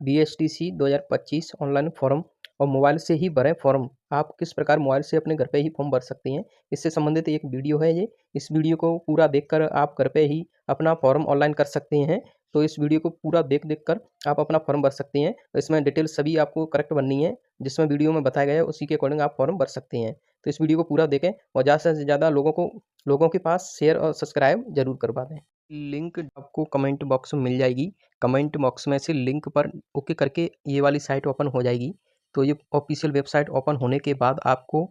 BSTC 2025 online form और mobile से ही भरें फॉर्म। आप किस प्रकार मोबाइल से अपने घर पे ही फॉर्म भर सकते हैं, इससे संबंधित एक वीडियो है ये। इस वीडियो को पूरा देखकर आप घर पे ही अपना फॉर्म ऑनलाइन कर सकते हैं। तो इस वीडियो को पूरा देख कर आप अपना फॉर्म भर सकते हैं। इसमें डिटेल सभी आपको करेक्ट भरनी है, जिसमें वीडियो में बताया गया है उसी के अकॉर्डिंग आप फॉर्म भर सकते हैं। तो इस वीडियो को पूरा देखें और ज़्यादा से ज़्यादा लोगों के पास शेयर और सब्सक्राइब जरूर करवा दें। लिंक आपको कमेंट बॉक्स में मिल जाएगी। कमेंट बॉक्स में से लिंक पर ओके करके ये वाली साइट ओपन हो जाएगी। तो ये ऑफिशियल वेबसाइट ओपन होने के बाद आपको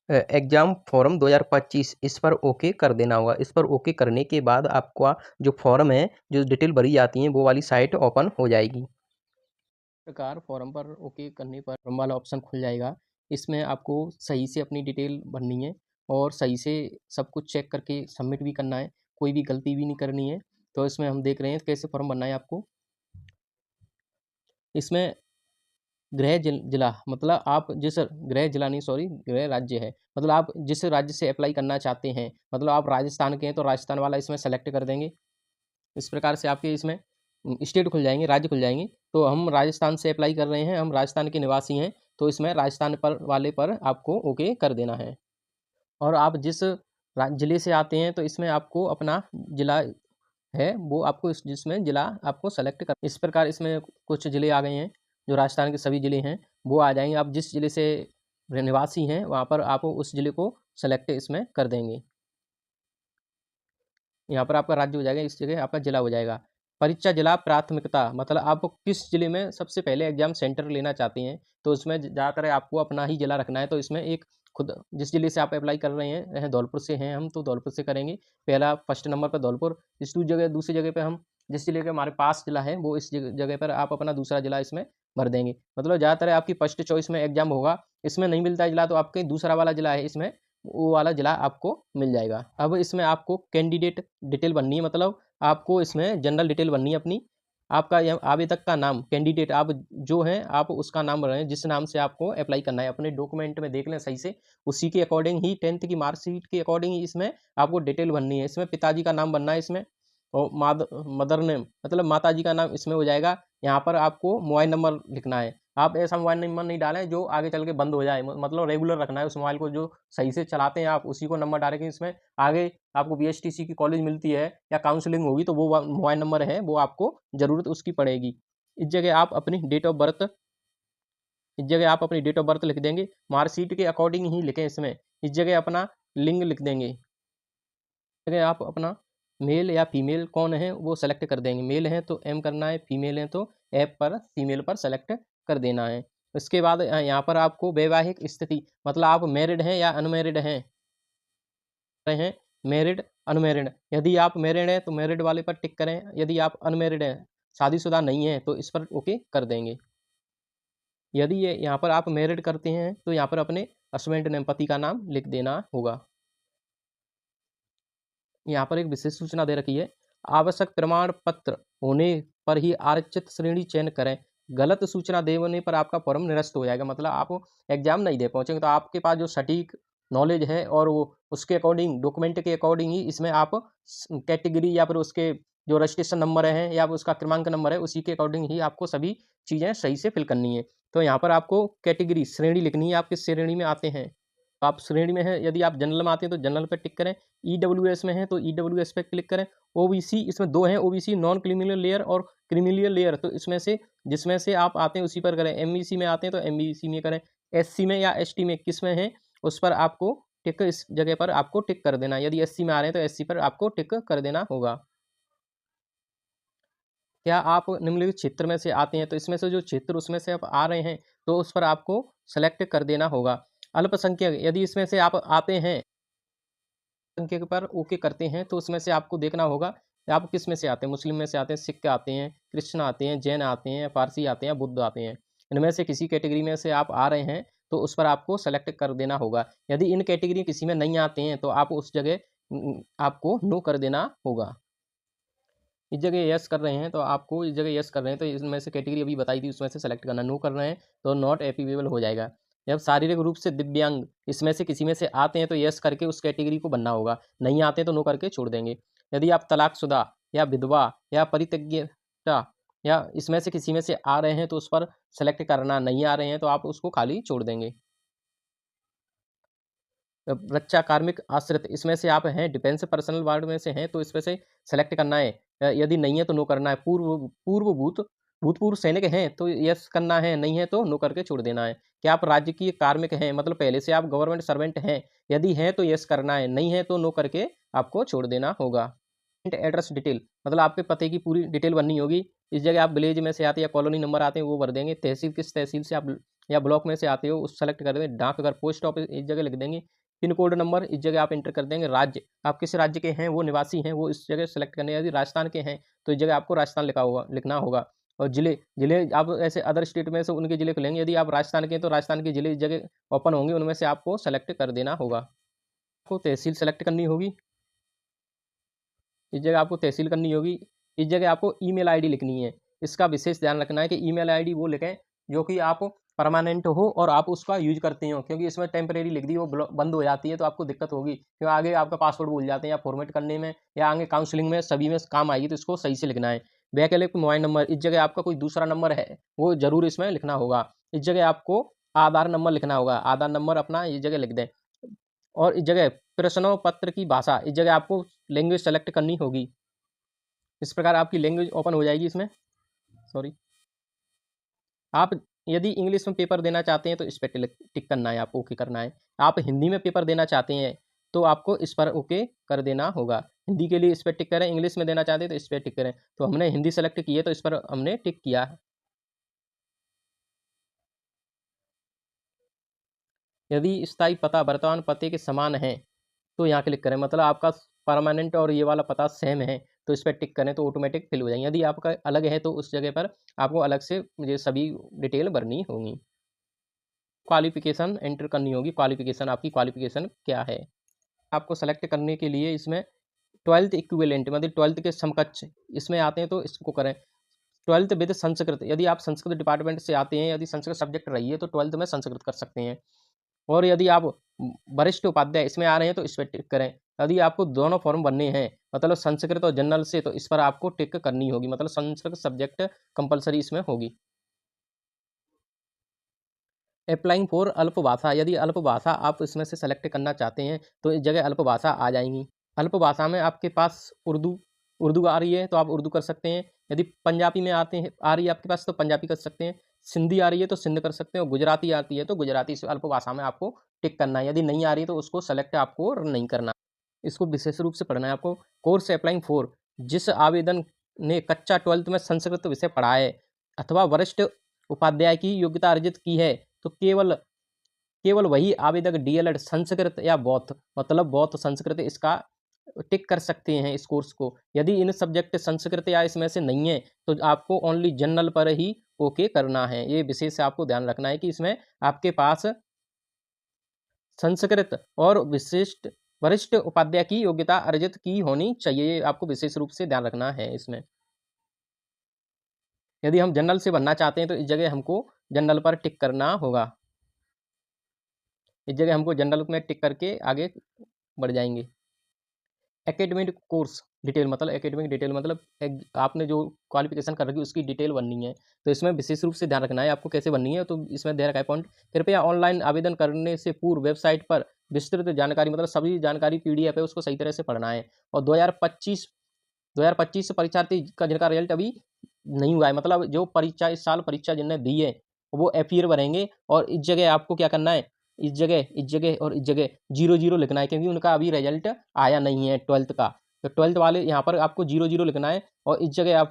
एग्जाम फॉर्म 2025 इस पर ओके कर देना होगा। इस पर ओके करने के बाद आपका जो फॉर्म है, जो डिटेल भरी जाती है, वो वाली साइट ओपन हो जाएगी। प्रकार फॉर्म पर ओके करने पर फॉर्म वाला ऑप्शन खुल जाएगा। इसमें आपको सही से अपनी डिटेल भरनी है और सही से सब कुछ चेक करके सबमिट भी करना है, कोई भी गलती भी नहीं करनी है। तो इसमें हम देख रहे हैं कैसे फॉर्म भरना है आपको। इसमें गृह जिला मतलब आप जिस गृह जिला नहीं सॉरी गृह राज्य है, मतलब आप जिस राज्य से अप्लाई करना चाहते हैं, मतलब आप राजस्थान के हैं तो राजस्थान वाला इसमें सेलेक्ट कर देंगे। इस प्रकार से आपके इसमें स्टेट खुल जाएंगे, राज्य खुल जाएंगे। तो हम राजस्थान से अप्लाई कर रहे हैं, हम राजस्थान के निवासी हैं, तो इसमें राजस्थान पर वाले पर आपको ओके कर देना है। और आप जिस जिले से आते हैं तो इसमें आपको अपना जिला है वो आपको जिसमें जिला आपको सेलेक्ट कर। इस प्रकार इसमें कुछ जिले आ गए हैं, जो राजस्थान के सभी जिले हैं वो आ जाएंगे। आप जिस जिले से निवासी हैं वहाँ पर आप उस जिले को सेलेक्ट इसमें कर देंगे। यहाँ पर आपका राज्य हो जाएगा, इस जगह आपका जिला हो जाएगा। परीक्षा जिला प्राथमिकता मतलब आप किस जिले में सबसे पहले एग्जाम सेंटर लेना चाहते हैं, तो उसमें ज़्यादातर आपको अपना ही जिला रखना है। तो इसमें एक खुद जिस जिले से आप अप्लाई कर रहे हैं, धौलपुर से हैं हम तो धौलपुर से करेंगे। पहला फर्स्ट नंबर पर धौलपुर। इस दूसरी जगह पे हम जिस जिले के हमारे पास जिला है वो इस जगह पर आप अपना दूसरा जिला इसमें भर देंगे। मतलब ज़्यादातर आपकी फर्स्ट चॉइस में एग्जाम होगा, इसमें नहीं मिलता है जिला तो आपके दूसरा वाला जिला है इसमें वो वाला जिला आपको मिल जाएगा। अब इसमें आपको कैंडिडेट डिटेल बननी है, मतलब आपको इसमें जनरल डिटेल बननी है अपनी। आपका यह आवेदक का नाम, कैंडिडेट आप जो हैं आप उसका नाम भर रहे हैं, जिस नाम से आपको अप्लाई करना है। अपने डॉक्यूमेंट में देख लें सही से, उसी के अकॉर्डिंग ही 10th की मार्कशीट के अकॉर्डिंग ही इसमें आपको डिटेल बननी है। इसमें पिताजी का नाम बनना है इसमें, और मदर नेम मतलब माता जी का नाम इसमें हो जाएगा। यहाँ पर आपको मोबाइल नंबर लिखना है। आप ऐसा मोबाइल नंबर नहीं डालें जो आगे चल के बंद हो जाए, मतलब रेगुलर रखना है उस मोबाइल को, जो सही से चलाते हैं आप उसी को नंबर डालेंगे। इसमें आगे आपको BSTC की कॉलेज मिलती है या काउंसलिंग होगी तो वो मोबाइल नंबर है वो आपको ज़रूरत उसकी पड़ेगी। इस जगह आप अपनी डेट ऑफ बर्थ लिख देंगे, मार्कशीट के अकॉर्डिंग ही लिखें इसमें। इस जगह अपना लिंग लिख देंगे। इस जगह आप अपना मेल या फीमेल कौन है वो सेलेक्ट कर देंगे। मेल है तो M करना है, फीमेल है तो F पर फीमेल पर सेलेक्ट कर देना है। उसके बाद यहाँ पर आपको वैवाहिक स्थिति मतलब आप मैरिड हैं या अनमैरिड हैं, मैरिड अनमैरिड। यदि आप मैरिड हैं तो मैरिड वाले पर टिक करें, यदि आप अनमैरिड हैं शादीशुदा नहीं है तो इस पर ओके कर देंगे। यदि ये यहाँ पर आप मैरिड करते हैं तो यहाँ पर अपने हस्बैंड नेम पति का नाम लिख देना होगा। यहाँ पर एक विशेष सूचना दे रखी है, आवश्यक प्रमाण पत्र होने पर ही आरक्षित श्रेणी चयन करें। गलत सूचना देने पर आपका फॉर्म निरस्त हो जाएगा। मतलब आप एग्जाम नहीं दे पहुंचेंगे तो आपके पास जो सटीक नॉलेज है और वो उसके अकॉर्डिंग डॉक्यूमेंट के अकॉर्डिंग ही इसमें आप कैटेगरी या फिर उसके जो रजिस्ट्रेशन नंबर है या उसका क्रमांक नंबर है उसी के अकॉर्डिंग ही आपको सभी चीज़ें सही से फिल करनी है। तो यहाँ पर आपको कैटेगरी श्रेणी लिखनी है, आप किस श्रेणी में आते हैं। आप श्रेणी में हैं, यदि आप जनरल में आते हैं तो जनरल पे टिक करें, EWS में है तो EWS पे क्लिक करें। OBC इसमें दो हैं, OBC नॉन क्रिमिनल लेयर और क्रिमिनल लेयर, तो इसमें से जिसमें से आप आते हैं उसी पर करें। MBC में आते हैं तो MBC में करें। SC में या ST में किस में है उस पर आपको टिक, इस जगह पर आपको टिक कर देना। यदि SC में आ रहे हैं तो SC पर आपको टिक कर देना होगा। क्या आप निम्नलिखित क्षेत्र में से आते हैं, तो इसमें से जो क्षेत्र उसमें से आप आ रहे हैं तो उस पर आपको सेलेक्ट कर देना होगा। अल्पसंख्यक यदि इसमें से आप आते हैं संख्या पर ओके करते हैं तो उसमें से आपको देखना होगा कि आप किस में से आते हैं। मुस्लिम में से आते हैं, सिख आते हैं, क्रिश्चियन आते हैं, जैन आते हैं, पारसी आते हैं, बुद्ध आते हैं। इनमें से किसी कैटेगरी में से आप आ रहे हैं तो उस पर आपको सेलेक्ट कर देना होगा। यदि इन कैटेगरी किसी में नहीं आते हैं तो आप उस जगह आपको नो कर देना होगा। इस जगह यस कर रहे हैं तो आपको इस जगह यस कर रहे हैं तो इसमें से कैटेगरी अभी बताई थी उसमें से सेलेक्ट करना। नो कर रहे हैं तो नॉट एप्लीकेबल हो जाएगा। जब शारीरिक रूप से दिव्यांग इसमें से किसी में से आते हैं तो यस करके उस कैटेगरी को बनना होगा, नहीं आते हैं तो नो करके छोड़ देंगे। यदि आप तलाकशुदा या विधवा या परित्यक्ता या इसमें से किसी में से आ रहे हैं तो उस पर सेलेक्ट करना, नहीं आ रहे हैं तो आप उसको खाली छोड़ देंगे। बच्चा कार्मिक आश्रित इसमें से आप हैं, डिफेंस पर्सनल वार्ड में से हैं तो इसमें से सेलेक्ट करना है। यदि नहीं है तो नो करना है। भूतपूर्व सैनिक हैं तो यस करना है, नहीं है तो नो करके छोड़ देना है। क्या आप राजकीय कार्मिक हैं, मतलब पहले से आप गवर्नमेंट सर्वेंट हैं, यदि हैं तो यस करना है, नहीं है तो नो करके आपको छोड़ देना होगा। एड्रेस डिटेल मतलब आपके पते की पूरी डिटेल भरनी होगी। इस जगह आप विलेज में से आते हैं या कॉलोनी नंबर आते हैं वो भर देंगे। तहसील किस तहसील से आप या ब्लॉक में से आते हो उस सेलेक्ट कर देंगे। डाकघर पोस्ट ऑफिस इस जगह लिख देंगे। पिन कोड नंबर इस जगह आप एंटर कर देंगे। राज्य आप किस राज्य के हैं वो निवासी हैं वो इस जगह सेलेक्ट करने। यदि राजस्थान के हैं तो इस जगह आपको राजस्थान लिखना होगा। और जिले जिले आप ऐसे अदर स्टेट में से उनके जिले खुलेंगे। यदि आप राजस्थान के हैं तो राजस्थान के जिले इस जगह ओपन होंगे, उनमें से आपको सेलेक्ट कर देना होगा। आपको तहसील सेलेक्ट करनी होगी। इस जगह आपको तहसील करनी होगी। इस जगह आपको ईमेल आईडी लिखनी है। इसका विशेष ध्यान रखना है कि ईमेल आईडी वो लिखें जो कि आप परमानेंट हो और आप उसका यूज करते हो, क्योंकि इसमें टेम्परेरी लिख दी वो बंद हो जाती है तो आपको दिक्कत होगी, क्योंकि आगे आपका पासवर्ड भूल जाते हैं या फॉर्मेट करने में या आगे काउंसलिंग में सभी में काम आएगी, तो इसको सही से लिखना है। वैकल्पिक मोबाइल नंबर इस जगह आपका कोई दूसरा नंबर है वो जरूर इसमें लिखना होगा। इस जगह आपको आधार नंबर लिखना होगा। आधार नंबर अपना इस जगह लिख दें। और इस जगह प्रश्नों पत्र की भाषा इस जगह आपको लैंग्वेज सेलेक्ट करनी होगी। इस प्रकार आपकी लैंग्वेज ओपन हो जाएगी। इसमें सॉरी आप यदि इंग्लिश में पेपर देना चाहते हैं तो इस पर टिक करना है, आपको ओके करना है। आप हिंदी में पेपर देना चाहते हैं तो आपको इस पर ओके कर देना होगा। हिंदी के लिए इस पर टिक करें, इंग्लिश में देना चाहते हैं तो इस पर टिक करें। तो हमने हिंदी सेलेक्ट की है तो इस पर हमने टिक किया। यदि स्थायी पता वर्तमान पते के समान है तो यहाँ क्लिक करें, मतलब आपका परमानेंट और ये वाला पता सेम है तो इस पर टिक करें तो ऑटोमेटिक फिल हो जाएंगे। यदि आपका अलग है तो उस जगह पर आपको अलग से मुझे सभी डिटेल भरनी होंगी। क्वालिफिकेशन एंटर करनी होगी। क्वालिफिकेशन आपकी क्वालिफिकेशन क्या है आपको सेलेक्ट करने के लिए इसमें 12th इक्विवेलेंट मतलब 12th के समकक्ष इसमें आते हैं तो इसको करें। 12th विद संस्कृत यदि आप संस्कृत डिपार्टमेंट से आते हैं, यदि संस्कृत सब्जेक्ट रही है तो 12th में संस्कृत कर सकते हैं। और यदि आप वरिष्ठ उपाध्याय इसमें आ रहे हैं तो इस पर टिक करें। यदि आपको दोनों फॉर्म बनने हैं मतलब संस्कृत और जनरल से तो इस पर आपको टिक करनी होगी, मतलब संस्कृत सब्जेक्ट कंपलसरी इसमें होगी। अप्लाइंग फॉर अल्प भाषा यदि अल्प भाषा आप इसमें से सेलेक्ट करना चाहते हैं तो इस जगह अल्प भाषा आ जाएंगी। अल्प भाषा में आपके पास उर्दू उर्दू आ रही है तो आप उर्दू कर सकते हैं। यदि पंजाबी में आते हैं आ रही है आपके पास तो पंजाबी कर सकते हैं। सिंधी आ रही है तो सिंध कर सकते हैं और गुजराती आती है तो गुजराती इस अल्प भाषा में आपको टिक करना है। यदि नहीं आ रही है तो उसको सेलेक्ट आपको नहीं करना। इसको विशेष रूप से पढ़ना है आपको। कोर्स अप्लाइंग फॉर जिस आवेदन ने कच्चा 12th में संस्कृत विषय पढ़ा है अथवा वरिष्ठ उपाध्याय की योग्यता अर्जित की है तो केवल केवल वही आवेदक डीएलएड संस्कृत या बौद्ध मतलब बौद्ध संस्कृत इसका टिक कर सकते हैं इस कोर्स को। यदि इन सब्जेक्ट संस्कृत या इसमें से नहीं है तो आपको ओनली जनरल पर ही ओके करना है। ये विशेष आपको ध्यान रखना है कि इसमें आपके पास संस्कृत और विशिष्ट वरिष्ठ उपाध्याय की योग्यता अर्जित की होनी चाहिए। आपको विशेष रूप से ध्यान रखना है इसमें। यदि हम जनरल से भरना चाहते हैं तो इस जगह हमको जनरल पर टिक करना होगा। इस जगह हमको जनरल में टिक करके आगे बढ़ जाएंगे। एकेडमिक कोर्स डिटेल मतलब एकेडमिक डिटेल मतलब आपने जो क्वालिफिकेशन कर रखी है उसकी डिटेल बननी है तो इसमें विशेष रूप से ध्यान रखना है आपको कैसे बननी है। तो इसमें दे रखा है पॉइंट, कृपया ऑनलाइन आवेदन करने से पूर्व वेबसाइट पर विस्तृत जानकारी मतलब सभी जानकारी पीडीएफ है उसको सही तरह से पढ़ना है। और 2025 परीक्षार्थी का जिनका रिजल्ट अभी नहीं हुआ है मतलब जो परीक्षा इस साल परीक्षा जिनने दी है वो एफईआर भरेंगे। और इस जगह आपको क्या करना है, इस जगह और इस जगह 00 लिखना है क्योंकि उनका अभी रिजल्ट आया नहीं है 12th का। तो 12th वाले यहाँ पर आपको 00 लिखना है। और इस जगह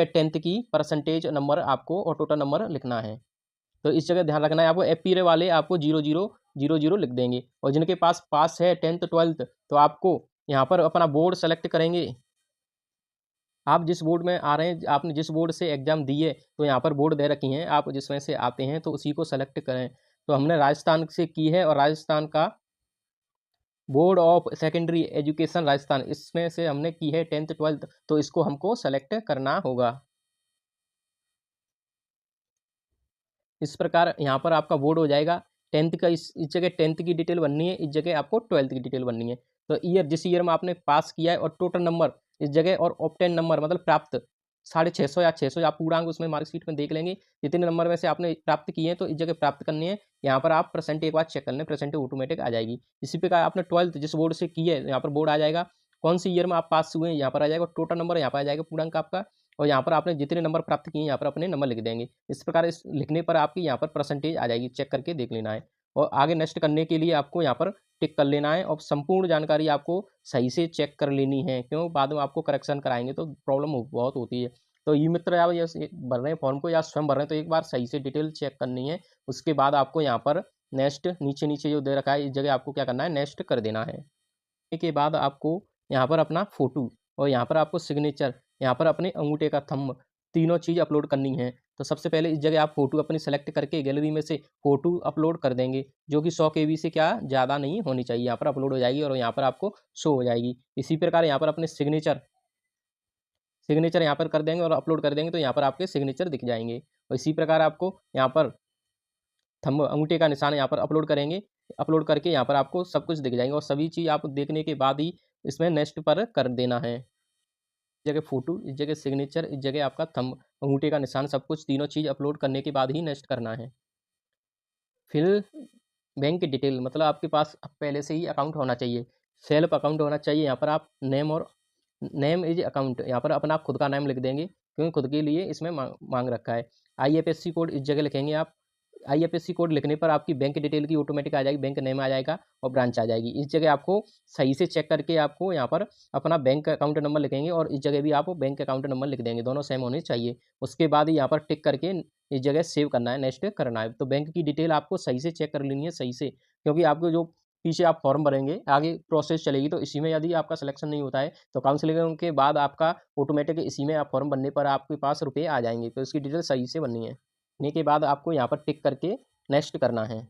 10th की परसेंटेज नंबर आपको और टोटल नंबर लिखना है। तो इस जगह ध्यान रखना है आपको। एफईआर वाले आपको 00 लिख देंगे। और जिनके पास है 10th 12th तो आपको यहाँ पर अपना बोर्ड सेलेक्ट करेंगे। आप जिस बोर्ड में आ रहे हैं आपने जिस बोर्ड से एग्जाम दी है तो यहाँ पर बोर्ड दे रखी हैं, आप जिसमें से आते हैं तो उसी को सेलेक्ट करें। तो हमने राजस्थान से की है और राजस्थान का board of secondary education Rajasthan इसमें से हमने की है 10th 12th तो इसको हमको सेलेक्ट करना होगा। इस प्रकार यहाँ पर आपका बोर्ड हो जाएगा। 10th का इस जगह 10th की डिटेल बननी है, इस जगह आपको 12th की डिटेल बननी है। तो ईयर जिस ईयर में आपने पास किया है और टोटल नंबर इस जगह और ऑप्टेन नंबर मतलब प्राप्त 650 या 600 आप पूर्णांक उसमें मार्कशीट में देख लेंगे जितने नंबर में से आपने प्राप्त किए हैं, तो इस जगह प्राप्त करनी है। यहाँ पर आप परसेंट एक बार चेक कर लें, परसेंट ऑटोमेटिक आ जाएगी। इसी प्रकार आपने 12th जिस बोर्ड से की है, यहाँ पर बोर्ड आ जाएगा, कौन सी ईयर में आप पास हुए हैं यहाँ पर आ जाएगा, टोटल नंबर यहाँ पर आ जाएगा पूर्णांक आपका, और यहाँ पर आपने जितने नंबर प्राप्त किए हैं यहाँ पर अपने नंबर लिख देंगे। इस प्रकार इस लिखने पर आपकी यहाँ पर परसेंटेज आ जाएगी, चेक करके देख लेना है। और आगे नेक्स्ट करने के लिए आपको यहाँ पर टिक कर लेना है, और संपूर्ण जानकारी आपको सही से चेक कर लेनी है, क्यों बाद में आपको करेक्शन कराएंगे तो प्रॉब्लम बहुत होती है। तो ई मित्र आप ये भर रहे हैं फॉर्म को या स्वयं भर रहे हैं, तो एक बार सही से डिटेल चेक करनी है। उसके बाद आपको यहाँ पर नेक्स्ट नीचे नीचे जो दे रखा है इस जगह आपको क्या करना है, नेक्स्ट कर देना है। के बाद आपको यहाँ पर अपना फ़ोटो और यहाँ पर आपको सिग्नेचर, यहाँ पर अपने अंगूठे का थंब, तीनों चीज़ अपलोड करनी है। तो सबसे पहले इस जगह आप फ़ोटो अपनी सेलेक्ट करके गैलरी में से फ़ोटो अपलोड कर देंगे, जो कि 100 केबी से क्या ज़्यादा नहीं होनी चाहिए। यहाँ पर अपलोड हो जाएगी और यहाँ पर आपको शो हो जाएगी। इसी प्रकार यहाँ पर अपने सिग्नेचर यहाँ पर कर देंगे और अपलोड कर देंगे, तो यहाँ पर आपके सिग्नेचर दिख जाएंगे। और इसी प्रकार आपको यहाँ पर थंब अंगूठे का निशान यहाँ पर अपलोड करेंगे, अपलोड करके यहाँ पर आपको सब कुछ दिख जाएंगे। और सभी चीज़ आप देखने के बाद ही इसमें नेक्स्ट पर कर देना है। इस जगह फ़ोटो, इस जगह सिग्नेचर, इस जगह आपका थंब अंगूठे का निशान, सब कुछ तीनों चीज़ अपलोड करने के बाद ही नेक्स्ट करना है। फिर बैंक डिटेल, मतलब आपके पास पहले से ही अकाउंट होना चाहिए, सेल्फ अकाउंट होना चाहिए। यहाँ पर आप नेम और नेम इज अकाउंट, यहाँ पर अपना आप खुद का नाम लिख देंगे, क्योंकि खुद के लिए इसमें मांग रखा है। IFSC कोड इस जगह लिखेंगे आप। IFSC कोड लिखने पर आपकी बैंक डिटेल की ऑटोमेटिक आ जाएगी, बैंक नेम आ जाएगा और ब्रांच आ जाएगी। इस जगह आपको सही से चेक करके आपको यहाँ पर अपना बैंक अकाउंट नंबर लिखेंगे, और इस जगह भी आप बैंक अकाउंट नंबर लिख देंगे, दोनों सेम होने चाहिए। उसके बाद ही यहाँ पर टिक करके इस जगह सेव करना है, नेक्स्ट करना है। तो बैंक की डिटेल आपको सही से चेक कर लेनी है, सही से, क्योंकि आपको जो पीछे आप फॉर्म भरेंगे आगे प्रोसेस चलेगी, तो इसी में यदि आपका सिलेक्शन नहीं होता है तो काउंसलिंग के बाद आपका ऑटोमेटिक इसी में आप फॉर्म भरने पर आपके पास रुपये आ जाएंगे। तो इसकी डिटेल सही से बननी है। भरने के बाद आपको यहाँ पर टिक करके नेक्स्ट करना है।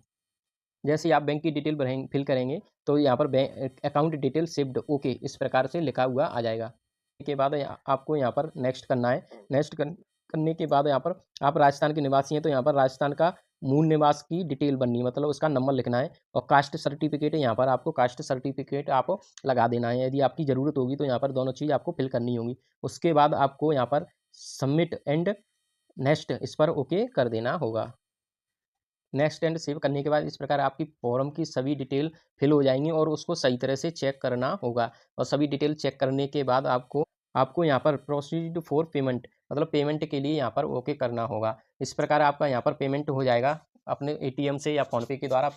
जैसे ही आप बैंक की डिटेल भरेंगे, फिल करेंगे, तो यहाँ पर bank account detail saved okay इस प्रकार से लिखा हुआ आ जाएगा। के बाद आपको यहाँ पर नेक्स्ट करना है। नेक्स्ट करने के बाद यहाँ पर आप राजस्थान के निवासी हैं, तो यहाँ पर राजस्थान का मूल निवास की डिटेल बननी है, मतलब उसका नंबर लिखना है। और कास्ट सर्टिफिकेट है, यहाँ पर आपको कास्ट सर्टिफिकेट आप लगा देना है, यदि आपकी ज़रूरत होगी तो यहाँ पर दोनों चीज़ आपको फिल करनी होगी। उसके बाद आपको यहाँ पर सबमिट एंड नेक्स्ट इस पर ओके कर देना होगा। नेक्स्ट एंड सेव करने के बाद इस प्रकार आपकी फॉर्म की सभी डिटेल फिल हो जाएंगी, और उसको सही तरह से चेक करना होगा। और सभी डिटेल चेक करने के बाद आपको यहाँ पर प्रोसीड फॉर पेमेंट, मतलब पेमेंट के लिए यहाँ पर ओके करना होगा। इस प्रकार आपका यहाँ पर पेमेंट हो जाएगा अपने ATM से या फ़ोनपे के द्वारा।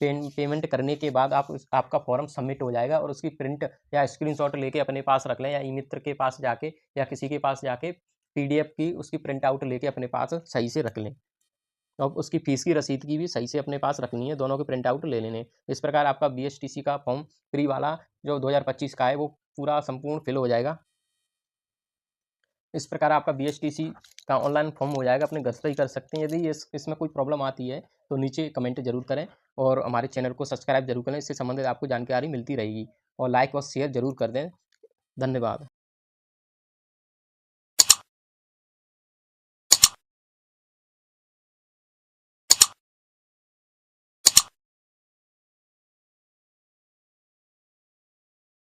पेमेंट करने के बाद आपका फॉर्म सबमिट हो जाएगा, और उसकी प्रिंट या स्क्रीनशॉट लेके अपने पास रख लें, या ई मित्र के पास जाके या किसी के पास जाके PDF की उसकी प्रिंट आउट लेके अपने पास सही से रख लें। अब उसकी फ़ीस की रसीद की भी सही से अपने पास रखनी है, दोनों के प्रिंट आउट ले लेने। इस प्रकार आपका BSTC का फॉर्म प्री वाला जो 2025 का है वो पूरा संपूर्ण फिल हो जाएगा। इस प्रकार आपका BSTC का ऑनलाइन फॉर्म हो जाएगा, अपने घर से ही कर सकते हैं। यदि इसमें कोई प्रॉब्लम आती है तो नीचे कमेंट जरूर करें, और हमारे चैनल को सब्सक्राइब जरूर करें, इससे संबंधित आपको जानकारी मिलती रहेगी। और लाइक और शेयर जरूर कर दें। धन्यवाद।